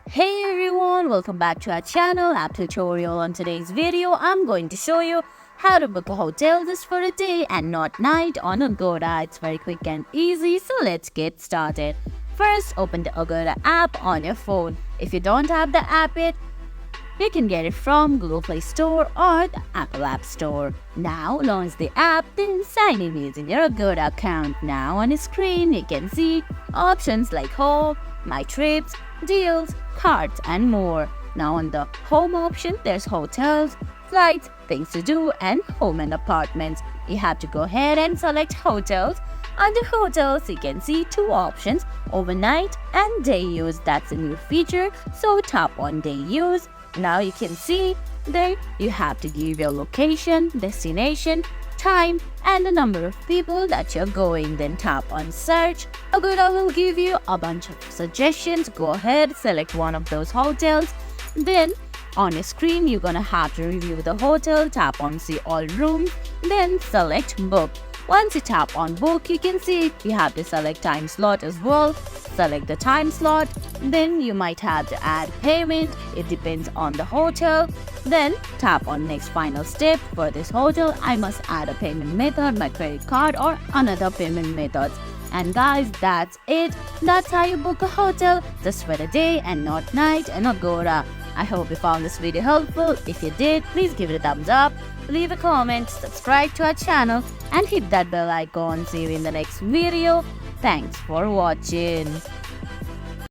Hey everyone, welcome back to our channel app tutorial. On today's video, I'm going to show you how to book a hotel just for a day and not night on Agoda. It's very quick and easy, so let's get started. First, open the Agoda app on your phone. If you don't have the app yet, you can get it from Google Play Store or the Apple App Store. Now launch the app, then sign in using your Agoda account. Now on the screen, you can see options like home, my trips, deals, cards, and more. Now on the home option, there's hotels, flights, things to do, and home and apartments. You have to go ahead and select hotels. Under hotels, you can see two options, overnight and day use. That's a new feature, so tap on day use. Now you can see there you have to give your location, destination, time, and the number of people that you're going. Then tap on search. Agoda will give you a bunch of suggestions. Go ahead, select one of those hotels. Then on your screen, you're gonna have to review the hotel. Tap on see all rooms, then select book. Once you tap on book, you can see you have to select time slot as well. Select the time slot, then you might have to add payment. It depends on the hotel. Then tap on next final step. For this hotel, I must add a payment method, my credit card or another payment method. And guys, that's it. That's how you book a hotel just for the day and not night in Agoda. I hope you found this video helpful. If you did, please give it a thumbs up, leave a comment, subscribe to our channel, and hit that bell icon. See you in the next video. Thanks for watching.